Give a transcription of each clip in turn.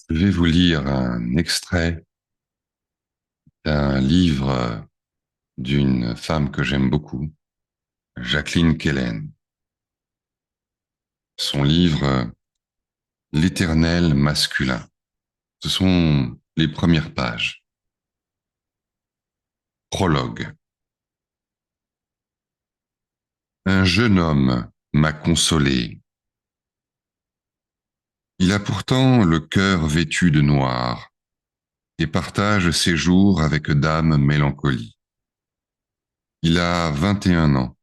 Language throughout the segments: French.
Je vais vous lire un extrait d'un livre d'une femme que j'aime beaucoup, Jacqueline Kellen. Son livre L'éternel masculin. Ce sont les premières pages. Prologue. Un jeune homme m'a consolé. Il a pourtant le cœur vêtu de noir et partage ses jours avec dame mélancolie. Il a 21 ans.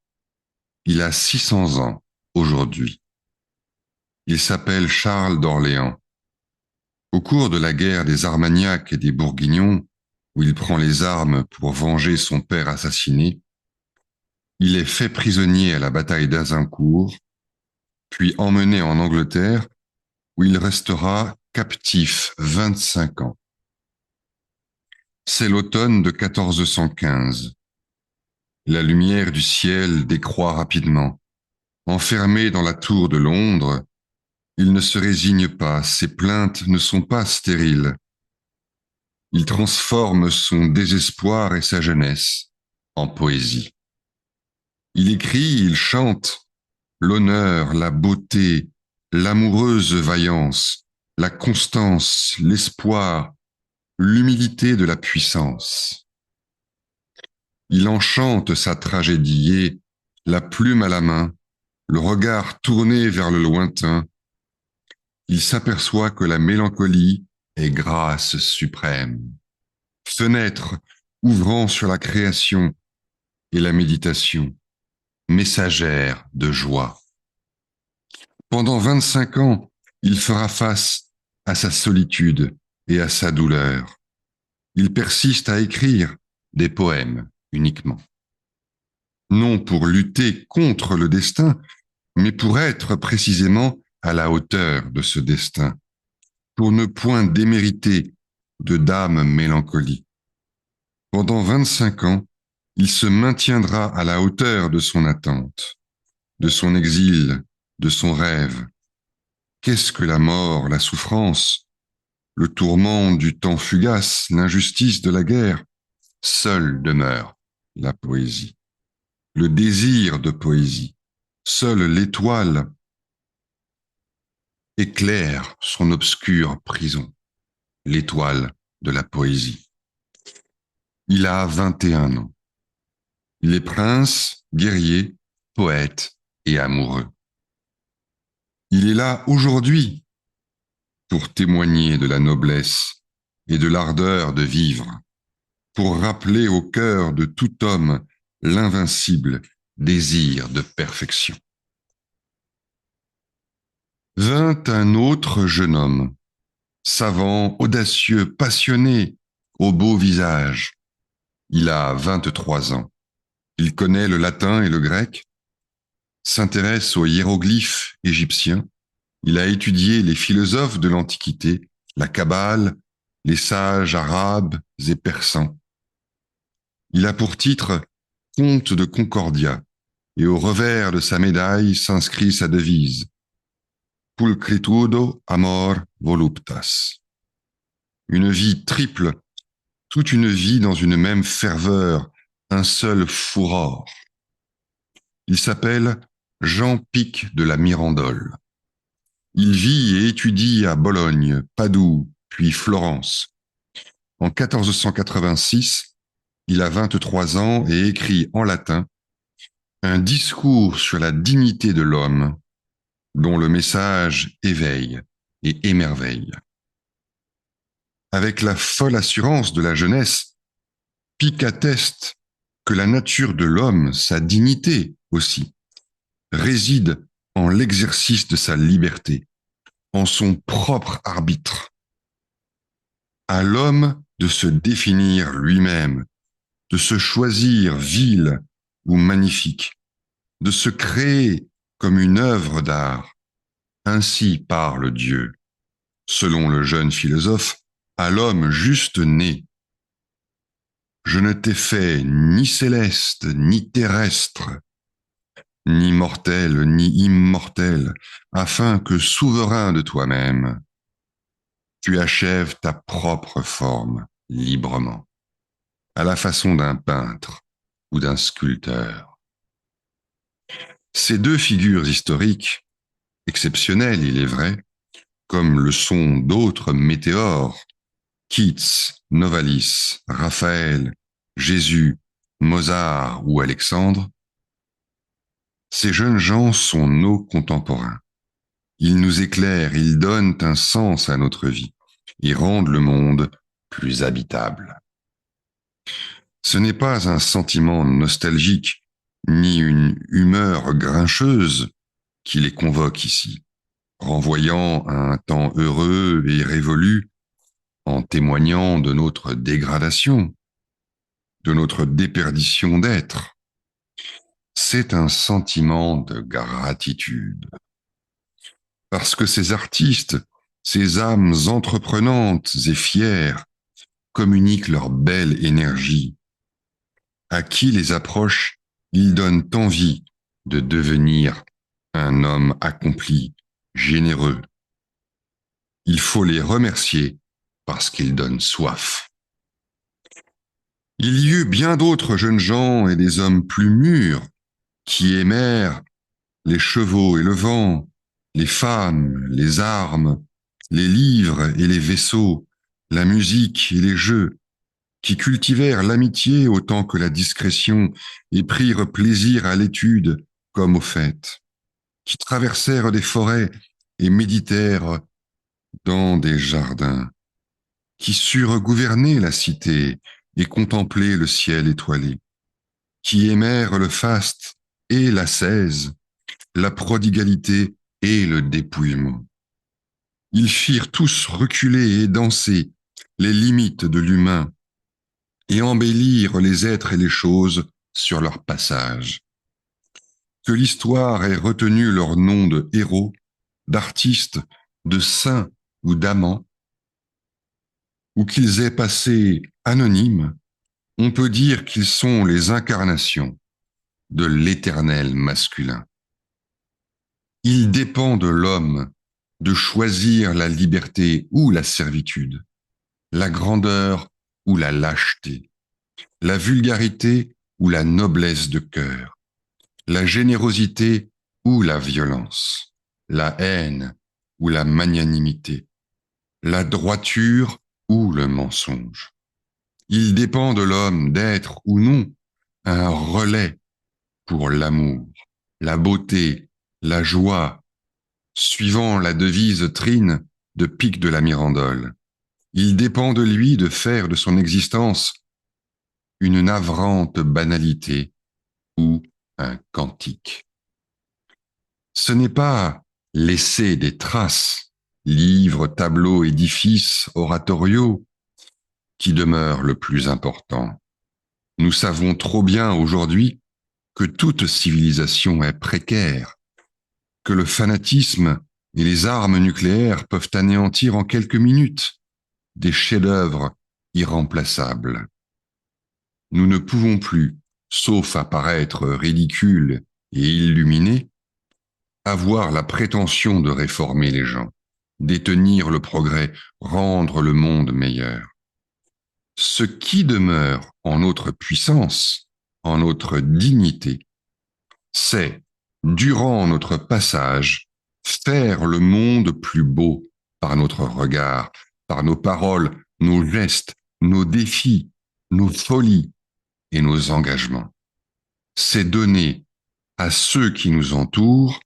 Il a 600 ans aujourd'hui. Il s'appelle Charles d'Orléans. Au cours de la guerre des Armagnacs et des Bourguignons, où il prend les armes pour venger son père assassiné, il est fait prisonnier à la bataille d'Azincourt, puis emmené en Angleterre, où il restera captif 25 ans. C'est l'automne de 1415. La lumière du ciel décroît rapidement. Enfermé dans la tour de Londres, il ne se résigne pas, ses plaintes ne sont pas stériles. Il transforme son désespoir et sa jeunesse en poésie. Il écrit, il chante l'honneur, la beauté, l'amoureuse vaillance, la constance, l'espoir, l'humilité de la puissance. Il enchante sa tragédie et, la plume à la main, le regard tourné vers le lointain, il s'aperçoit que la mélancolie est grâce suprême, fenêtre ouvrant sur la création et la méditation, messagère de joie. Pendant 25 ans, il fera face à sa solitude et à sa douleur. Il persiste à écrire des poèmes uniquement. Non pour lutter contre le destin, mais pour être précisément à la hauteur de ce destin, pour ne point démériter de dame mélancolie. Pendant 25 ans, il se maintiendra à la hauteur de son attente, de son exil, de son rêve. Qu'est-ce que la mort, la souffrance, le tourment du temps fugace, l'injustice de la guerre? Seule demeure la poésie, le désir de poésie. Seule l'étoile éclaire son obscure prison, l'étoile de la poésie. Il a 21 ans. Il est prince, guerrier, poète et amoureux. Il est là aujourd'hui pour témoigner de la noblesse et de l'ardeur de vivre, pour rappeler au cœur de tout homme l'invincible désir de perfection. Vint un autre jeune homme, savant, audacieux, passionné, au beau visage. Il a 23 ans. Il connaît le latin et le grec, s'intéresse aux hiéroglyphes égyptiens. Il a étudié les philosophes de l'Antiquité, la Kabbale, les sages arabes et persans. Il a pour titre Comte de Concordia, et au revers de sa médaille s'inscrit sa devise Pulcritudo amor voluptas. Une vie triple, toute une vie dans une même ferveur, un seul furor. Il s'appelle Jean Pic de la Mirandole. Il vit et étudie à Bologne, Padoue, puis Florence. En 1486, il a 23 ans et écrit en latin un discours sur la dignité de l'homme, dont le message éveille et émerveille. Avec la folle assurance de la jeunesse, Pic atteste que la nature de l'homme, sa dignité aussi, réside en l'exercice de sa liberté, en son propre arbitre. À l'homme de se définir lui-même, de se choisir vil ou magnifique, de se créer comme une œuvre d'art. Ainsi parle Dieu, selon le jeune philosophe, à l'homme juste né. Je ne t'ai fait ni céleste, ni terrestre, ni mortel, ni immortel, afin que souverain de toi-même, Tu achèves ta propre forme librement, à la façon d'un peintre ou d'un sculpteur. Ces deux figures historiques, exceptionnelles il est vrai, comme le sont d'autres météores, Keats, Novalis, Raphaël, Jésus, Mozart ou Alexandre, ces jeunes gens sont nos contemporains. Ils nous éclairent, ils donnent un sens à notre vie et rendent le monde plus habitable. Ce n'est pas un sentiment nostalgique, ni une humeur grincheuse qui les convoque ici, renvoyant à un temps heureux et révolu, en témoignant de notre dégradation, de notre déperdition d'être. C'est un sentiment de gratitude. Parce que ces artistes, ces âmes entreprenantes et fières, communiquent leur belle énergie. À qui les approche, ils donnent envie de devenir un homme accompli, généreux. Il faut les remercier parce qu'ils donnent soif. Il y eut bien d'autres jeunes gens et des hommes plus mûrs qui aimèrent les chevaux et le vent, les femmes, les armes, les livres et les vaisseaux, la musique et les jeux, qui cultivèrent l'amitié autant que la discrétion et prirent plaisir à l'étude comme aux fêtes, qui traversèrent des forêts et méditèrent dans des jardins, qui surent gouverner la cité et contempler le ciel étoilé, qui aimèrent le faste et l'ascèse, la prodigalité et le dépouillement. Ils firent tous reculer et danser les limites de l'humain et embellirent les êtres et les choses sur leur passage. Que l'histoire ait retenu leurs noms de héros, d'artistes, de saints ou d'amants, ou qu'ils aient passé anonymes, on peut dire qu'ils sont les incarnations de l'éternel masculin. Il dépend de l'homme de choisir la liberté ou la servitude, la grandeur ou la lâcheté, la vulgarité ou la noblesse de cœur, la générosité ou la violence, la haine ou la magnanimité, la droiture ou le mensonge. Il dépend de l'homme d'être ou non un relais pour l'amour, la beauté, la joie, suivant la devise trine de Pic de la Mirandole. Il dépend de lui de faire de son existence une navrante banalité ou un cantique. Ce n'est pas laisser des traces, livres, tableaux, édifices, oratoriaux, qui demeure le plus important. Nous savons trop bien aujourd'hui que toute civilisation est précaire, que le fanatisme et les armes nucléaires peuvent anéantir en quelques minutes des chefs-d'œuvre irremplaçables. Nous ne pouvons plus, sauf à paraître ridicules et illuminés, avoir la prétention de réformer les gens, détenir le progrès, rendre le monde meilleur. Ce qui demeure en notre puissance, en notre dignité, c'est, durant notre passage, faire le monde plus beau par notre regard, par nos paroles, nos gestes, nos défis, nos folies et nos engagements. C'est donner à ceux qui nous entourent,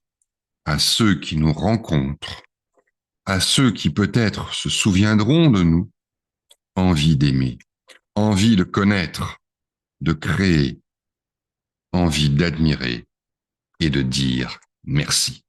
à ceux qui nous rencontrent, à ceux qui peut-être se souviendront de nous, envie d'aimer, envie de connaître, de créer, envie d'admirer et de dire merci.